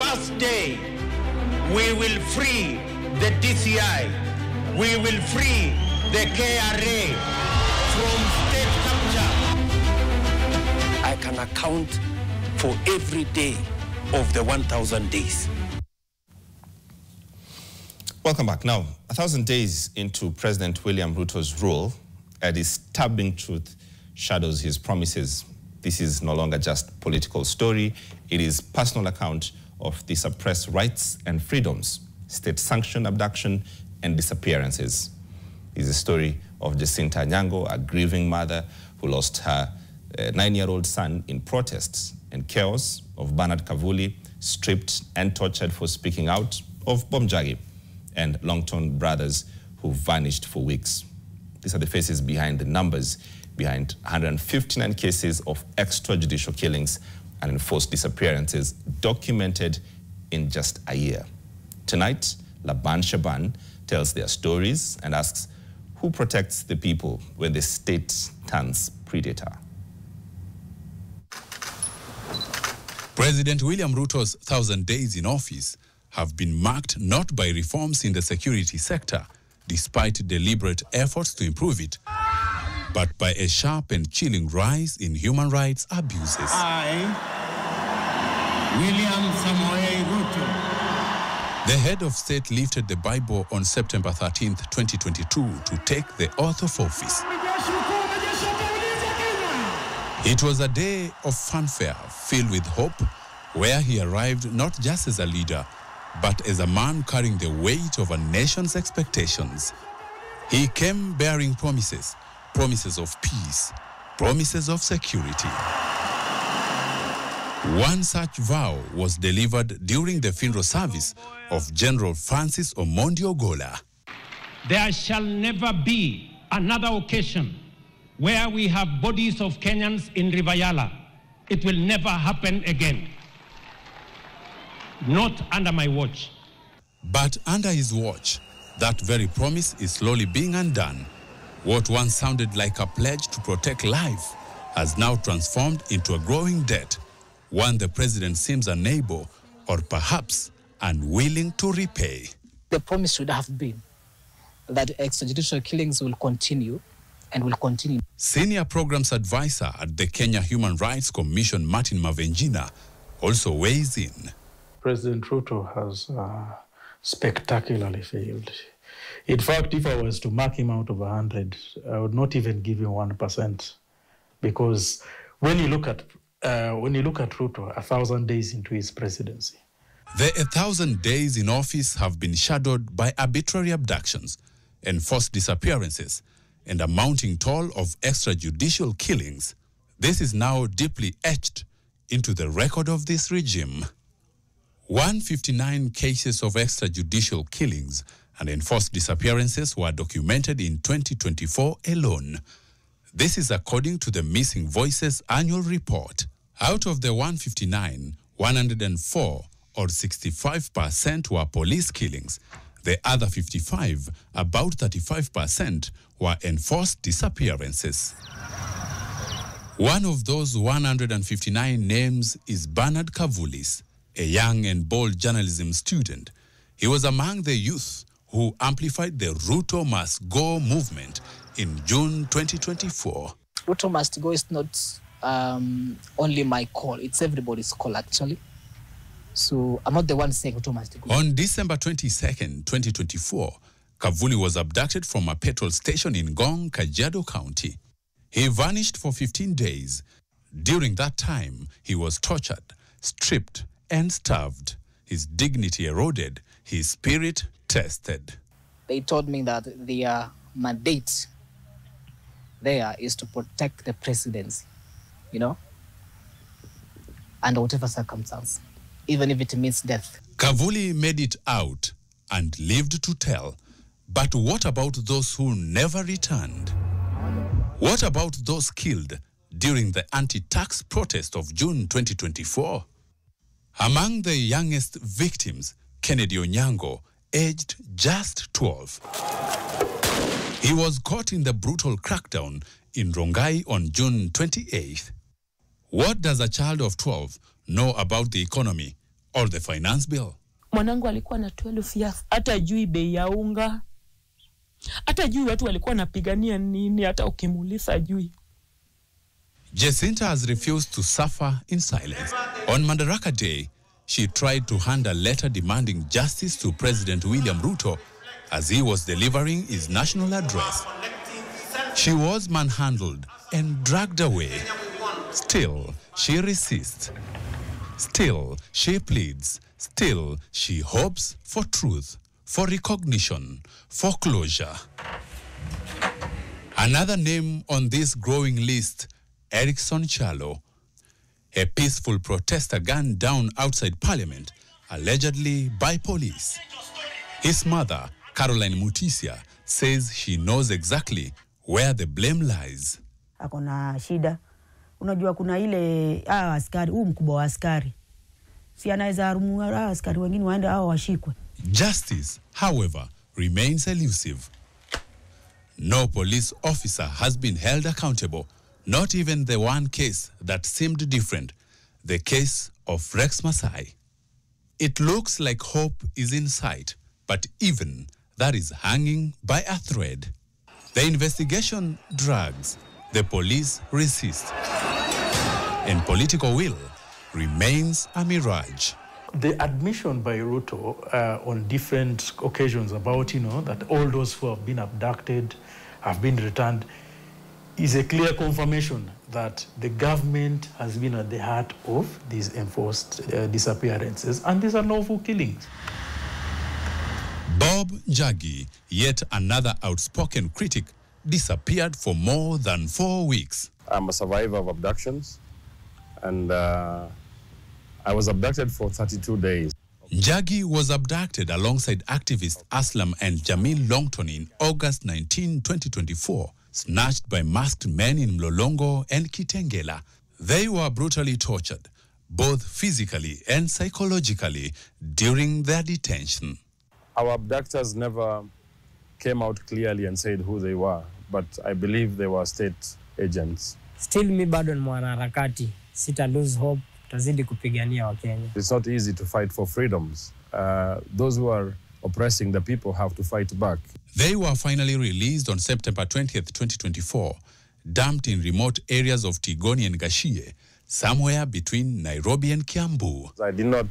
First day, we will free the DCI. We will free the KRA from state capture. I can account for every day of the 1,000 days. Welcome back. Now, 1,000 days into President William Ruto's rule, a disturbing truth shadows his promises. This is no longer just political story. It is personal account of the suppressed rights and freedoms, state-sanctioned abduction and disappearances. It is a story of Jacinta Nyango, a grieving mother who lost her 9-year-old son in protests, and chaos of Bernard Kavuli, stripped and tortured for speaking out, of Bomjagi and Longton brothers who vanished for weeks. These are the faces behind the numbers, behind 159 cases of extrajudicial killings and enforced disappearances documented in just a year. Tonight, Laban Shaban tells their stories and asks, who protects the people when the state turns predator? President William Ruto's 1,000 days in office have been marked not by reforms in the security sector, despite deliberate efforts to improve it, but by a sharp and chilling rise in human rights abuses. I, William Samoei Ruto. The head of state lifted the Bible on September 13th, 2022 to take the oath of office. It was a day of fanfare filled with hope, where he arrived not just as a leader, but as a man carrying the weight of a nation's expectations. He came bearing promises, promises of peace, promises of security. One such vow was delivered during the funeral service of General Francis Omondi Ogola. There shall never be another occasion where we have bodies of Kenyans in Rivayala. It will never happen again. Not under my watch. But under his watch, that very promise is slowly being undone. What once sounded like a pledge to protect life has now transformed into a growing debt, one the president seems unable or perhaps unwilling to repay. The promise should have been that extrajudicial killings will continue and will continue. Senior Programs Advisor at the Kenya Human Rights Commission, Martin Mavenjina, also weighs in. President Ruto has spectacularly failed. In fact, if I was to mark him out of 100, I would not even give him 1%, because when you look at Ruto 1,000 days into his presidency, the 1,000 days in office have been shadowed by arbitrary abductions, enforced disappearances, and a mounting toll of extrajudicial killings. This is now deeply etched into the record of this regime. 159 cases of extrajudicial killings and enforced disappearances were documented in 2024 alone. This is according to the Missing Voices annual report. Out of the 159, 104 or 65% were police killings. The other 55, about 35%, were enforced disappearances. One of those 159 names is Bernard Kavulis, a young and bold journalism student. He was among the youth who amplified the Ruto Must Go movement in June 2024. Ruto Must Go is not only my call, it's everybody's call actually. So I'm not the one saying Ruto Must Go. On December 22nd, 2024, Kavuli was abducted from a petrol station in Ngong, Kajiado County. He vanished for 15 days. During that time, he was tortured, stripped, and starved. His dignity eroded, his spirit tested. They told me that their mandate there is to protect the presidency, you know, under whatever circumstance, even if it means death. Kavuli made it out and lived to tell. But what about those who never returned? What about those killed during the anti-tax protest of June 2024? Among the youngest victims, Kennedy Onyango, aged just 12. He was caught in the brutal crackdown in Rongai on June 28th. What does a child of 12 know about the economy or the finance bill. Mwanangu alikuwa na 12 years, hata jui bei ya unga, hata jui watu walikuwa napigania nini, hata ukimuuliza jui. Jacinta has refused to suffer in silence. On Madaraka Day, she tried to hand a letter demanding justice to President William Ruto as he was delivering his national address. She was manhandled and dragged away. Still, she resists. Still, she pleads. Still, she hopes for truth, for recognition, for closure. Another name on this growing list, Erickson Chalo, a peaceful protester gunned down outside Parliament, allegedly by police. His mother, Caroline Mutisia, says she knows exactly where the blame lies. Akona shida. Unajua kuna ile askari, mkubwa wa askari. Si anaweza arumua askari wengine waende washikwe. Justice, however, remains elusive. No police officer has been held accountable, not even the one case that seemed different, the case of Rex Masai. It looks like hope is in sight, but even that is hanging by a thread. The investigation drags, the police resist, and political will remains a mirage. The admission by Ruto on different occasions about, that all those who have been abducted have been returned is a clear confirmation that the government has been at the heart of these enforced disappearances, and these are lawful killings. Bob Njagi, yet another outspoken critic, disappeared for more than 4 weeks. I'm a survivor of abductions, and I was abducted for 32 days. Njagi was abducted alongside activists Aslam and Jamil Longton in August 19, 2024, snatched by masked men in Mlolongo and Kitengela. They were brutally tortured, both physically and psychologically, during their detention. Our abductors never came out clearly and said who they were, but I believe they were state agents. Still mi bado ni mwanaharakati. Sita lose hope. Tazidi kupigania wa Kenya. It's not easy to fight for freedoms. Those who are oppressing the people have to fight back. They were finally released on September 20th, 2024, dumped in remote areas of Tigoni and Gashie, somewhere between Nairobi and Kiambu. I did not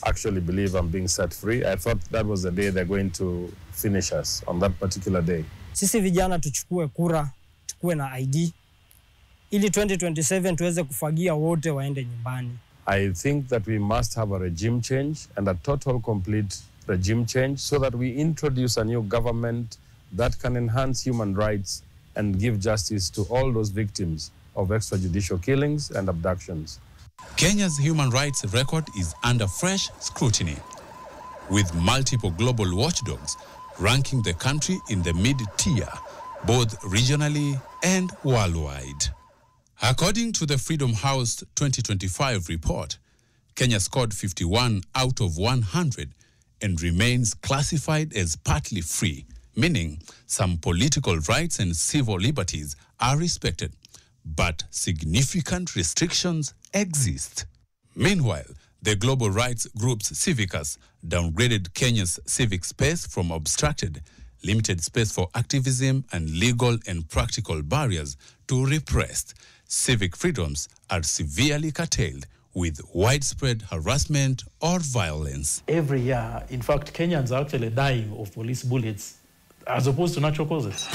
actually believe I'm being set free. I thought that was the day they're going to finish us on that particular day. Sisi vijana tuchukue kura, tukue na ID. Ili 2027 tuweze kufagia wote waende nyumbani. I think that we must have a regime change, and a total complete regime change, so that we introduce a new government that can enhance human rights and give justice to all those victims of extrajudicial killings and abductions. Kenya's human rights record is under fresh scrutiny, with multiple global watchdogs ranking the country in the mid-tier, both regionally and worldwide. According to the Freedom House 2025 report, Kenya scored 51 out of 100 and remains classified as partly free, meaning some political rights and civil liberties are respected, but significant restrictions exist. Meanwhile, the global rights groups Civicus downgraded Kenya's civic space from obstructed, limited space for activism and legal and practical barriers to repressed. Civic freedoms are severely curtailed with widespread harassment or violence. Every year, in fact, Kenyans are actually dying of police bullets as opposed to natural causes.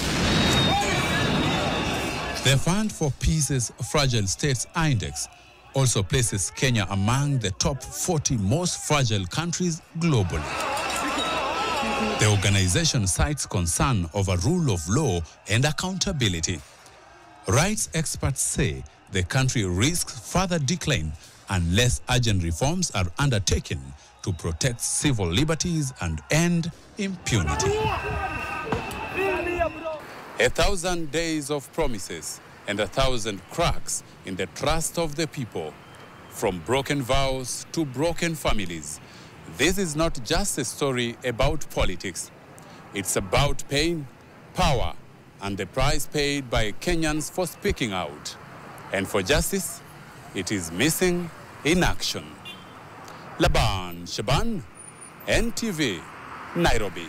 The Fund for Peace's Fragile States Index also places Kenya among the top 40 most fragile countries globally. The organization cites concern over rule of law and accountability. Rights experts say the country risks further decline unless urgent reforms are undertaken to protect civil liberties and end impunity. 1,000 days of promises and 1,000 cracks in the trust of the people. From broken vows to broken families, this is not just a story about politics. It's about pain, power, and the price paid by Kenyans for speaking out. And for justice, it is missing in action. Laban Shaban, NTV, Nairobi.